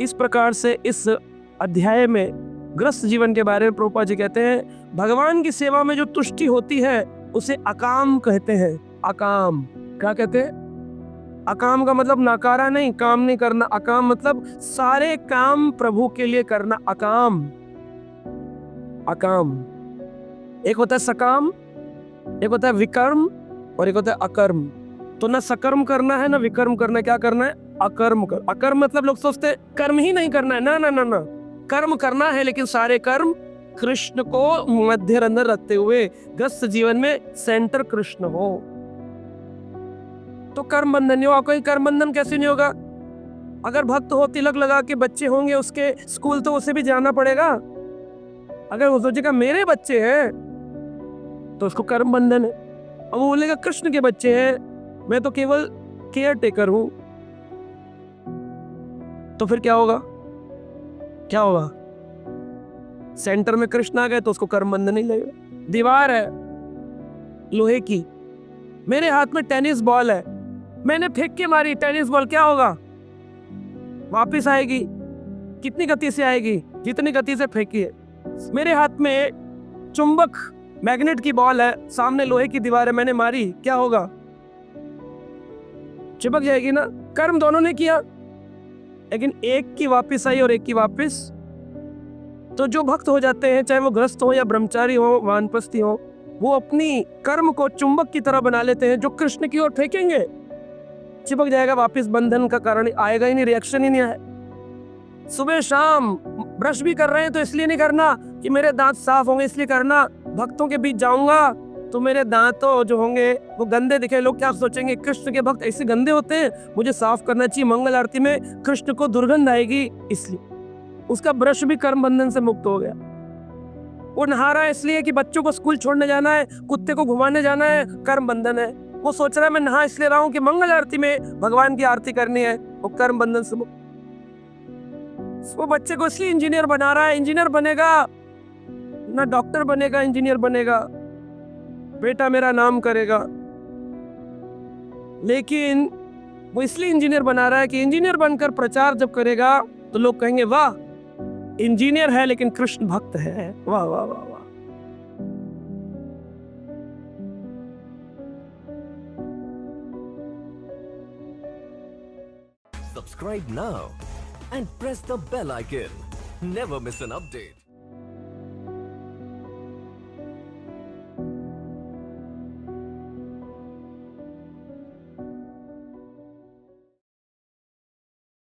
इस प्रकार से इस अध्याय में ग्रस्त जीवन के बारे में प्रभुपाद जी कहते हैं भगवान की सेवा में जो तुष्टि होती है उसे अकाम कहते हैं। अकाम क्या कहते हैं? अकाम का मतलब नकारा नहीं, काम नहीं करना। अकाम मतलब सारे काम प्रभु के लिए करना। अकाम अकाम। एक होता है सकाम, एक होता है विकर्म और एक होता है अकर्म। तो ना सकर्म करना है ना विकर्म करना है। क्या करना है? अकर्म कर। अकर्म मतलब लोग सोचते हैं कर्म ही नहीं करना है। ना ना ना ना, कर्म करना है लेकिन सारे कर्म कृष्ण को मध्य अंदर रखते हुए। ग्रस्त जीवन में सेंटर कृष्ण हो तो कर्म बंधन नहीं होगा। कोई कर्म बंधन कैसे नहीं होगा? अगर भक्त हो, तिलक लगा के बच्चे होंगे उसके स्कूल, तो उसे भी जाना पड़ेगा। अगर वो सोचेगा मेरे बच्चे हैं तो उसको कर्म बंधन है। और वो बोलेगा कृष्ण के बच्चे हैं, मैं तो केवल केयर टेकर हूं, तो फिर क्या होगा? क्या होगा? सेंटर में कृष्ण आ गए तो उसको कर्म बंधन नहीं लगेगा। दीवार है लोहे की, मेरे हाथ में टेनिस बॉल है, मैंने फेंक के मारी टेनिस बॉल, क्या होगा? वापिस आएगी। कितनी गति से आएगी? जितनी गति से फेंकी है। मेरे हाथ में चुंबक मैग्नेट की बॉल है, सामने लोहे की दीवार है, मैंने मारी, क्या होगा? चिपक जाएगी ना। कर्म दोनों ने किया लेकिन एक की वापिस आई और एक की वापिस। तो जो भक्त हो जाते हैं, चाहे वो ग्रस्त हो या ब्रह्मचारी हो, वानप्रस्थी हो, वो अपनी कर्म को चुंबक की तरह बना लेते हैं जो कृष्ण की ओर फेंकेंगे, चिपक जाएगा वापिस। बंधन का कारण आएगा ही नहीं, रिएक्शन ही नहीं आए। सुबह शाम ब्रश भी कर रहे हैं तो इसलिए नहीं करना कि मेरे दांत साफ होंगे, इसलिए करना। भक्तों के बीच जाऊंगा तो मेरे दांतों जो होंगे वो गंदे दिखे, लोग क्या सोचेंगे? कृष्ण के भक्त ऐसे गंदे होते हैं, मुझे साफ करना चाहिए। मंगल आरती में कृष्ण को दुर्गंध आएगी, इसलिए उसका ब्रश भी कर्म बंधन से मुक्त हो गया। वो नहा रहा है इसलिए कि बच्चों को स्कूल छोड़ने जाना है, कुत्ते को घुमाने जाना है, कर्म बंधन है। वो सोच रहा है मैं नहा इसलिए रहा हूं कि मंगल आरती में भगवान की आरती करनी है, वो कर्म बंधन से मुक्त। वो बच्चे को इसलिए इंजीनियर बना रहा है, इंजीनियर बनेगा ना डॉक्टर बनेगा, इंजीनियर बनेगा, बेटा मेरा नाम करेगा। लेकिन वो इसलिए इंजीनियर बना रहा है कि इंजीनियर बनकर प्रचार जब करेगा तो लोग कहेंगे वाह, इंजीनियर है लेकिन कृष्ण भक्त है। वाह वाह वाह वाह। Subscribe now and press the bell icon. Never miss an update.